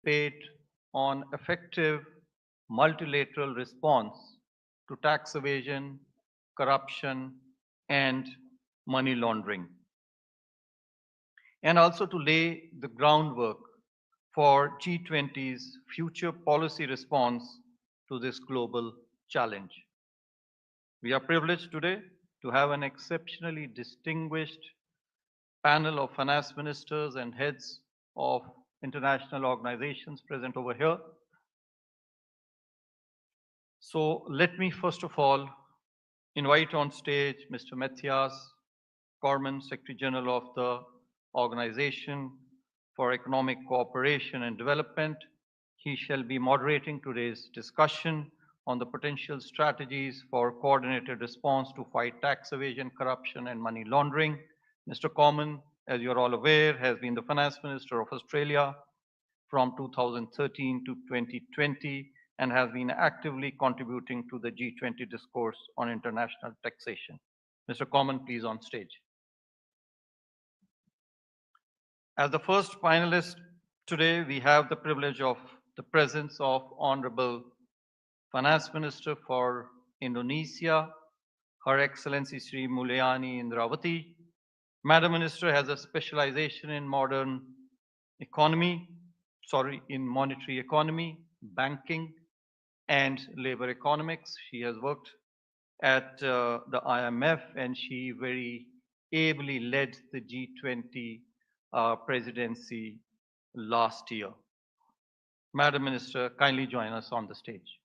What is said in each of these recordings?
debate on effective multilateral response to tax evasion, corruption, and money laundering, and also to lay the groundwork for G20's future policy response to this global challenge. We are privileged today to have an exceptionally distinguished panel of finance ministers and heads of international organizations present over here. So let me first of all invite on stage Mr. Matthias Cormann, Secretary General of the Organization for Economic Cooperation and Development. He shall be moderating today's discussion on the potential strategies for coordinated response to fight tax evasion, corruption, and money laundering. Mr. Cormann, as you're all aware, has been the Finance Minister of Australia from 2013 to 2020 and has been actively contributing to the G20 discourse on international taxation. Mr. Cormann, please on stage. As the first finalist today, we have the privilege of the presence of Honorable Finance Minister for Indonesia, Her Excellency Sri Mulyani Indrawati. Madam Minister has a specialization in in monetary economy, banking, and labor economics. She has worked at the IMF and she very ably led the G20 presidency last year. Madam Minister, kindly join us on the stage.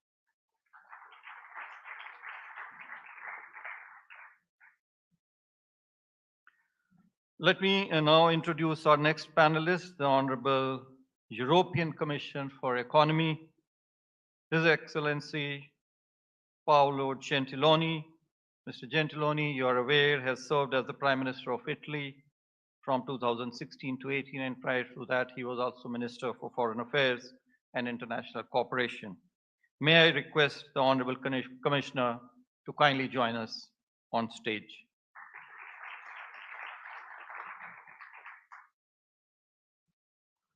Let me now introduce our next panelist, the Honorable European Commission for Economy, His Excellency Paolo Gentiloni. Mr. Gentiloni, you are aware, has served as the Prime Minister of Italy from 2016 to 18, and prior to that, he was also Minister for Foreign Affairs and International Cooperation. May I request the Honorable Commissioner to kindly join us on stage.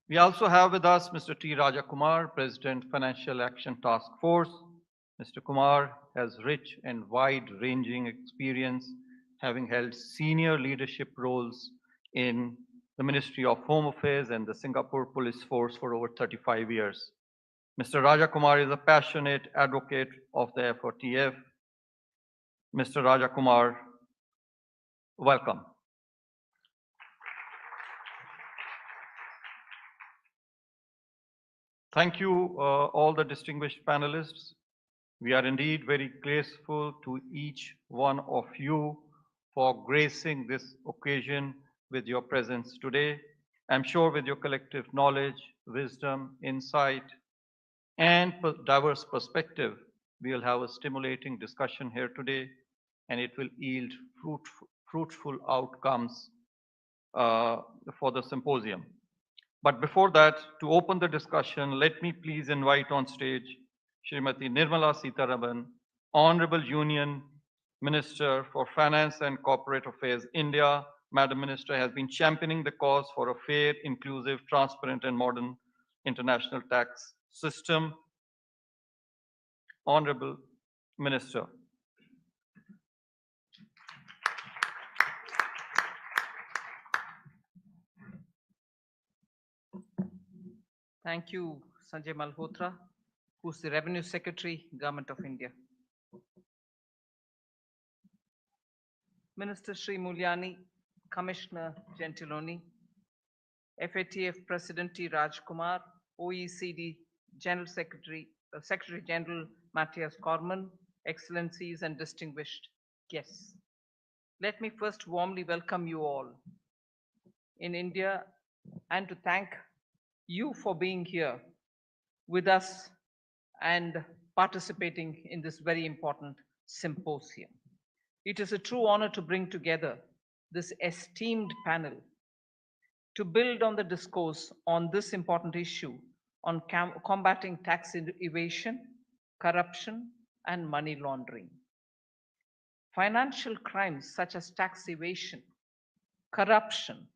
We also have with us Mr. T. Raja Kumar, President, Financial Action Task Force. Mr. Kumar has rich and wide-ranging experience, having held senior leadership roles in the Ministry of Home Affairs and the Singapore Police Force for over 35 years. Mr. Raja Kumar is a passionate advocate of the FOTF. Mr. Raja Kumar, welcome. Thank you, all the distinguished panelists. We are indeed very grateful to each one of you for gracing this occasion with your presence today. I'm sure with your collective knowledge, wisdom, insight, and diverse perspective, we'll have a stimulating discussion here today, and it will yield fruitful outcomes for the symposium. But before that, to open the discussion, let me please invite on stage Srimati Nirmala Sitharaman, Honorable Union Minister for Finance and Corporate Affairs, India. Madam Minister has been championing the cause for a fair, inclusive, transparent, and modern international tax system. Honorable Minister. Thank you, Sanjay Malhotra, who's the Revenue Secretary, Government of India. Minister Sri Mulyani, Commissioner Gentiloni, FATF President T. Raj Kumar, OECD General Secretary General Matthias Cormann, Excellencies and distinguished guests. Let me first warmly welcome you all in India and to thank you for being here with us and participating in this very important symposium. It is a true honor to bring together this esteemed panel to build on the discourse on this important issue on combating tax evasion, corruption, and money laundering. Financial crimes such as tax evasion, corruption,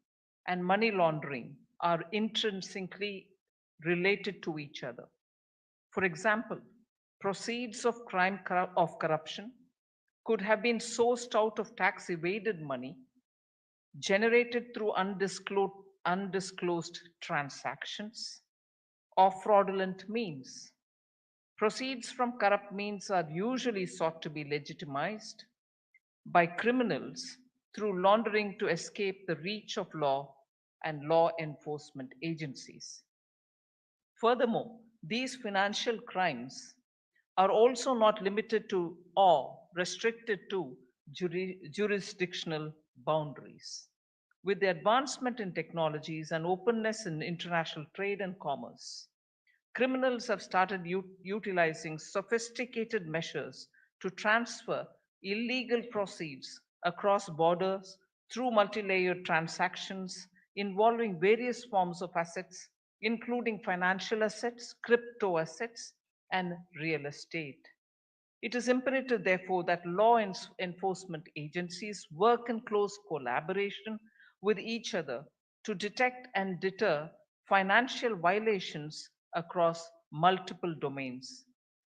and money laundering are intrinsically related to each other. For example, proceeds of of corruption could have been sourced out of tax evaded money generated through undisclosed transactions or fraudulent means. Proceeds from corrupt means are usually sought to be legitimized by criminals through laundering to escape the reach of law and law enforcement agencies. Furthermore, these financial crimes are also not limited to or restricted to jurisdictional boundaries. With the advancement in technologies and openness in international trade and commerce, criminals have started utilizing sophisticated measures to transfer illegal proceeds across borders through multi-layered transactions involving various forms of assets, including financial assets, crypto assets, and real estate. It is imperative, therefore, that law enforcement agencies work in close collaboration with each other to detect and deter financial violations across multiple domains.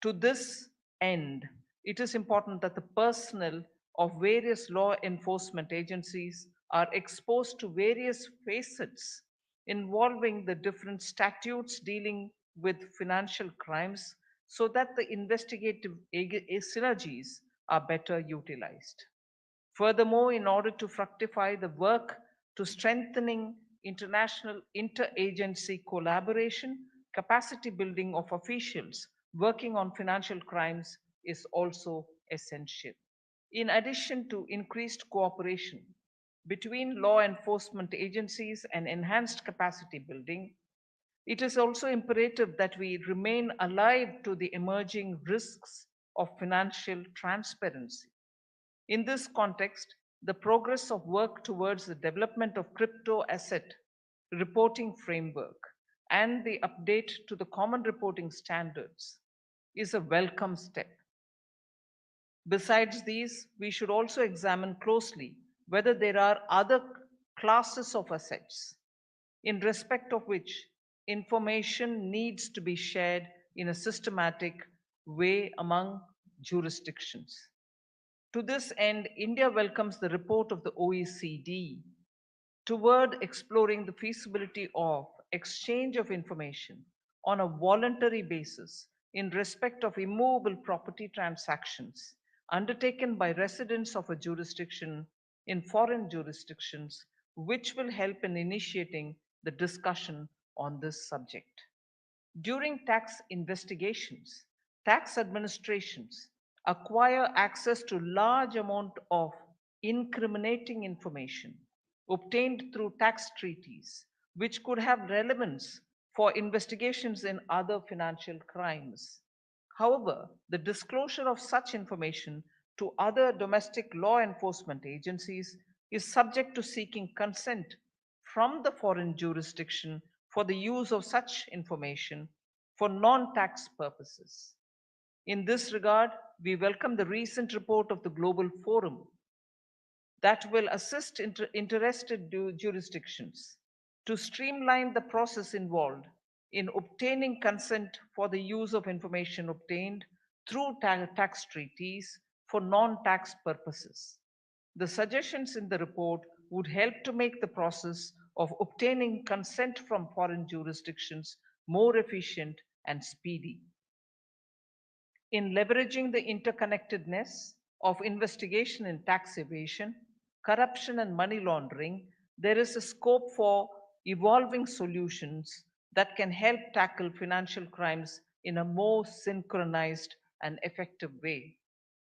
To this end, it is important that the personnel of various law enforcement agencies are exposed to various facets involving the different statutes dealing with financial crimes so that the investigative synergies are better utilized. Furthermore, in order to fructify the work to strengthening international interagency collaboration, capacity building of officials working on financial crimes is also essential. In addition to increased cooperation between law enforcement agencies and enhanced capacity building, it is also imperative that we remain alive to the emerging risks of financial transparency. In this context, the progress of work towards the development of crypto asset reporting framework and the update to the common reporting standards is a welcome step. Besides these, we should also examine closely whether there are other classes of assets in respect of which information needs to be shared in a systematic way among jurisdictions. To this end, India welcomes the report of the OECD toward exploring the feasibility of exchange of information on a voluntary basis in respect of immovable property transactions undertaken by residents of a jurisdiction in foreign jurisdictions, which will help in initiating the discussion on this subject. During tax investigations, tax administrations acquire access to large amount of incriminating information obtained through tax treaties, which could have relevance for investigations in other financial crimes. However, the disclosure of such information to other domestic law enforcement agencies is subject to seeking consent from the foreign jurisdiction for the use of such information for non-tax purposes. In this regard, we welcome the recent report of the Global Forum that will assist interested jurisdictions to streamline the process involved in obtaining consent for the use of information obtained through tax treaties for non-tax purposes. The suggestions in the report would help to make the process of obtaining consent from foreign jurisdictions more efficient and speedy. In leveraging the interconnectedness of investigation in tax evasion, corruption, and money laundering, there is a scope for evolving solutions that can help tackle financial crimes in a more synchronized and effective way.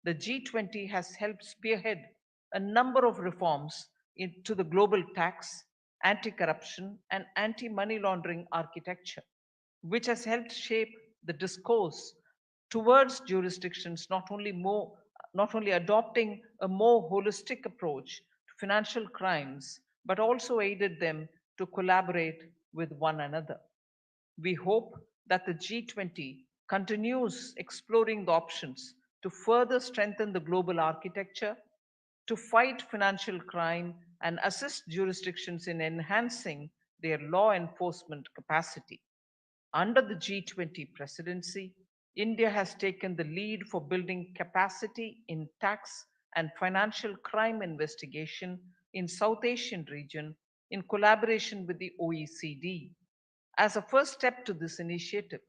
The G20 has helped spearhead a number of reforms into the global tax, anti corruption, and anti money laundering architecture, which has helped shape the discourse towards jurisdictions not only adopting a more holistic approach to financial crimes, but also aided them to collaborate with one another. We hope that the G20 continues exploring the options to further strengthen the global architecture, to fight financial crime, and assist jurisdictions in enhancing their law enforcement capacity. Under the G20 presidency, India has taken the lead for building capacity in tax and financial crime investigation in South Asian region in collaboration with the OECD. As a first step to this initiative,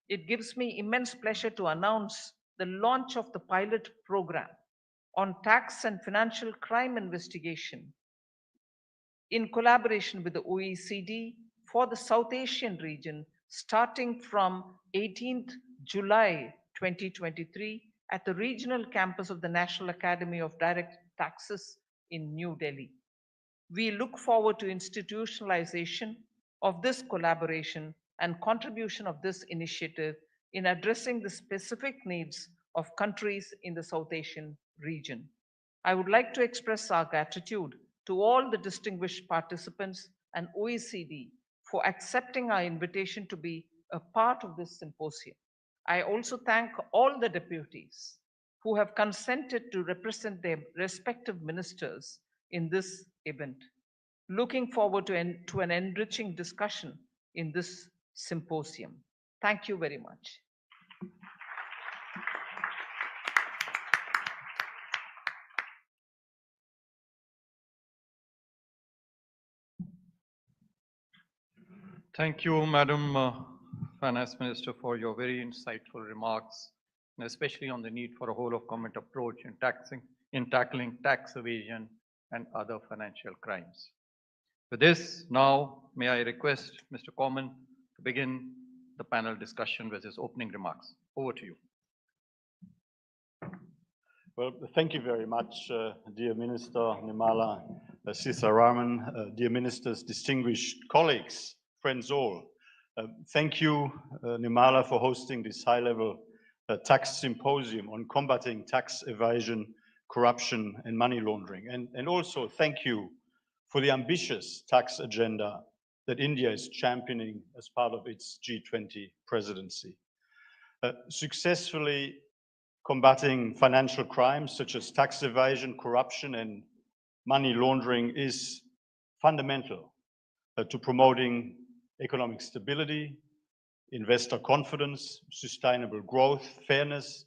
it gives me immense pleasure to announce the launch of the pilot program on tax and financial crime investigation in collaboration with the OECD for the South Asian region starting from 18th July 2023 at the regional campus of the National Academy of Direct Taxes in New Delhi. We look forward to institutionalization of this collaboration and contribution of this initiative in addressing the specific needs of countries in the South Asian region. I would like to express our gratitude to all the distinguished participants and OECD for accepting our invitation to be a part of this symposium. I also thank all the deputies who have consented to represent their respective ministers in this event. Looking forward to an enriching discussion in this symposium. Thank you very much. Thank you, Madam Finance Minister, for your very insightful remarks, and especially on the need for a whole of government approach in tackling tax evasion and other financial crimes. With this, now may I request Mr. Common to begin the panel discussion with his opening remarks. Over to you. Well, thank you very much, dear Minister Nirmala Sitharaman, dear ministers, distinguished colleagues, friends all. Thank you, Nirmala, for hosting this high-level tax symposium on combating tax evasion, corruption, and money laundering. And also thank you for the ambitious tax agenda that India is championing as part of its G20 presidency. Successfully combating financial crimes such as tax evasion, corruption, and money laundering is fundamental to promoting economic stability, investor confidence, sustainable growth, fairness,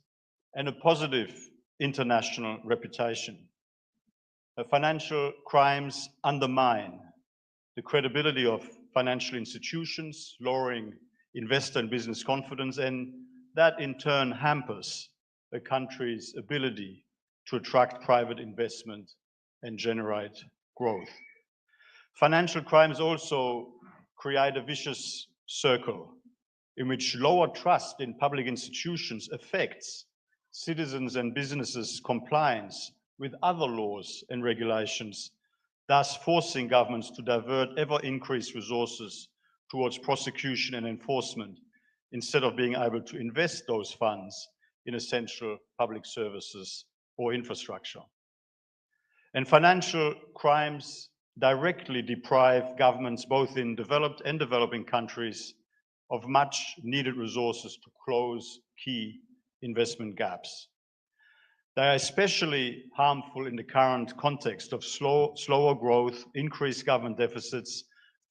and a positive international reputation. Financial crimes undermine the credibility of financial institutions, lowering investor and business confidence, and that in turn hampers a country's ability to attract private investment and generate growth. Financial crimes also create a vicious circle in which lower trust in public institutions affects citizens and businesses' compliance with other laws and regulations, thus forcing governments to divert ever-increased resources towards prosecution and enforcement instead of being able to invest those funds in essential public services or infrastructure. And financial crimes directly deprive governments both in developed and developing countries of much needed resources to close key investment gaps. They are especially harmful in the current context of slower growth, increased government deficits,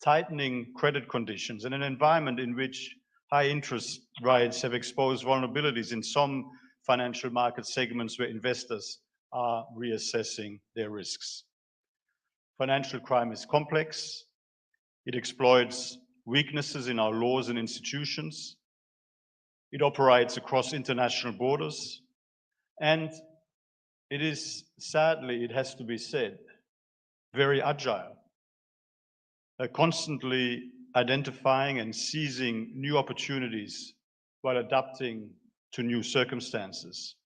tightening credit conditions, and an environment in which high interest rates have exposed vulnerabilities in some financial market segments where investors are reassessing their risks. Financial crime is complex. It exploits weaknesses in our laws and institutions. It operates across international borders. And it is, sadly, it has to be said, very agile, constantly identifying and seizing new opportunities while adapting to new circumstances.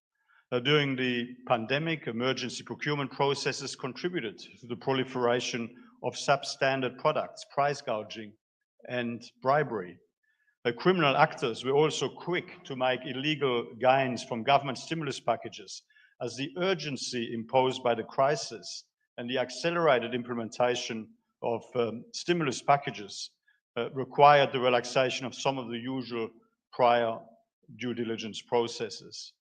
During the pandemic, emergency procurement processes contributed to the proliferation of substandard products, price gouging, and bribery. Criminal actors were also quick to make illegal gains from government stimulus packages, as the urgency imposed by the crisis and the accelerated implementation of stimulus packages required the relaxation of some of the usual prior due diligence processes.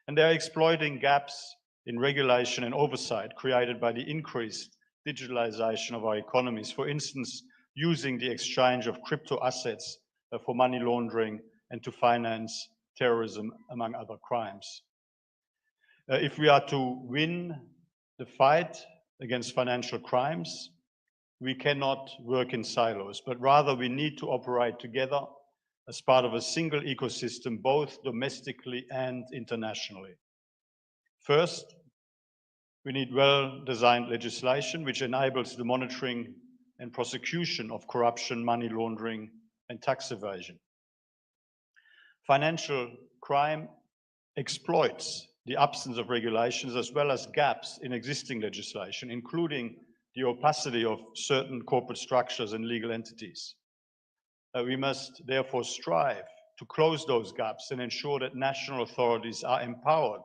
And they're exploiting gaps in regulation and oversight created by the increased digitalization of our economies. For instance, using the exchange of crypto assets for money laundering and to finance terrorism, among other crimes. If we are to win the fight against financial crimes, we cannot work in silos, but rather we need to operate together as part of a single ecosystem, both domestically and internationally. First, we need well-designed legislation which enables the monitoring and prosecution of corruption, money laundering, and tax evasion. Financial crime exploits the absence of regulations as well as gaps in existing legislation, including the opacity of certain corporate structures and legal entities. We must therefore strive to close those gaps and ensure that national authorities are empowered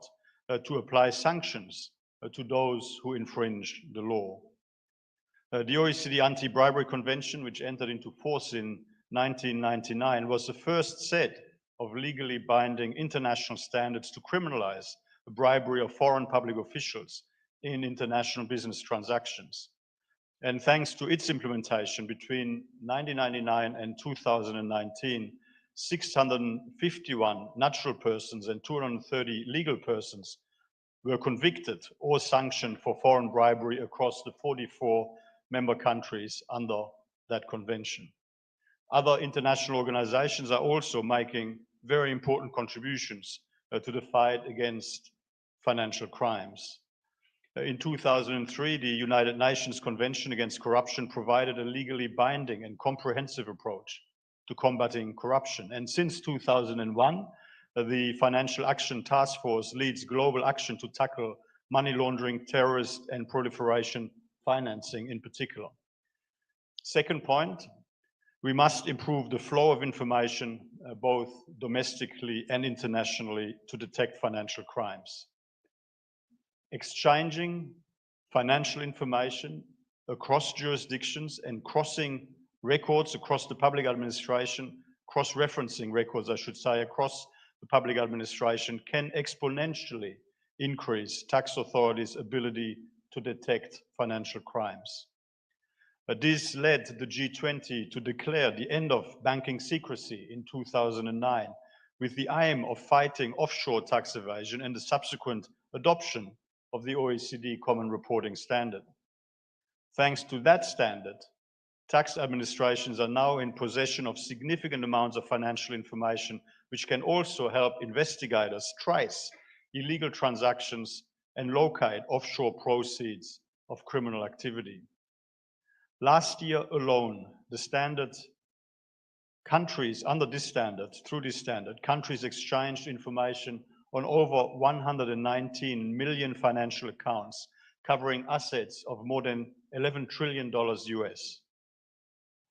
to apply sanctions to those who infringe the law. The OECD Anti-Bribery Convention, which entered into force in 1999, was the first set of legally binding international standards to criminalize the bribery of foreign public officials in international business transactions. And thanks to its implementation between 1999 and 2019, 651 natural persons and 230 legal persons were convicted or sanctioned for foreign bribery across the 44 member countries under that convention. Other international organizations are also making very important contributions to the fight against financial crimes. In 2003, the United Nations Convention Against Corruption provided a legally binding and comprehensive approach to combating corruption. And since 2001, the Financial Action Task Force leads global action to tackle money laundering, terrorist and proliferation financing in particular. Second point, we must improve the flow of information both domestically and internationally to detect financial crimes. Exchanging financial information across jurisdictions and crossing records across the public administration, cross-referencing records, I should say, across the public administration can exponentially increase tax authorities' ability to detect financial crimes. This led the G20 to declare the end of banking secrecy in 2009 with the aim of fighting offshore tax evasion and the subsequent adoption of the OECD Common Reporting Standard. Thanks to that standard, tax administrations are now in possession of significant amounts of financial information, which can also help investigators trace illegal transactions and locate offshore proceeds of criminal activity. Last year alone, the standard countries under this standard, through this standard, countries exchanged information on over 119 million financial accounts, covering assets of more than $11 trillion US.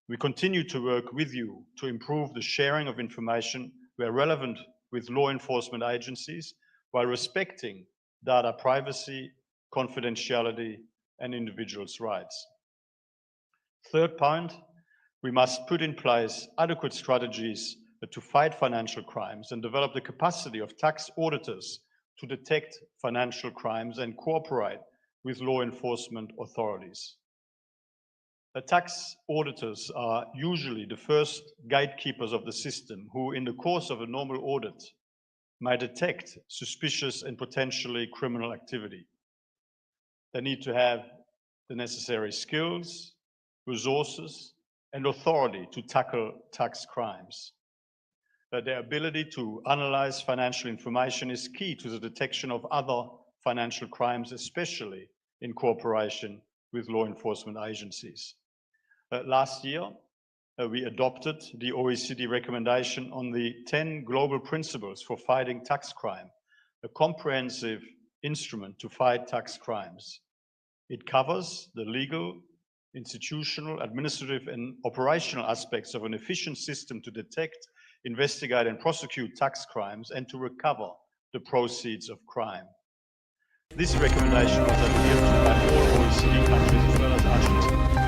We continue to work with you to improve the sharing of information where relevant with law enforcement agencies while respecting data privacy, confidentiality, and individuals' rights. Third point, we must put in place adequate strategies to fight financial crimes and develop the capacity of tax auditors to detect financial crimes and cooperate with law enforcement authorities. The tax auditors are usually the first gatekeepers of the system who, in the course of a normal audit, may detect suspicious and potentially criminal activity. They need to have the necessary skills, resources, and authority to tackle tax crimes. Their ability to analyze financial information is key to the detection of other financial crimes, especially in cooperation with law enforcement agencies. Last year, we adopted the OECD recommendation on the 10 global principles for fighting tax crime, a comprehensive instrument to fight tax crimes. It covers the legal, institutional, administrative, and operational aspects of an efficient system to detect, investigate, and prosecute tax crimes and to recover the proceeds of crime. This recommendation was adhered to by all OECD countries as well as Argentina.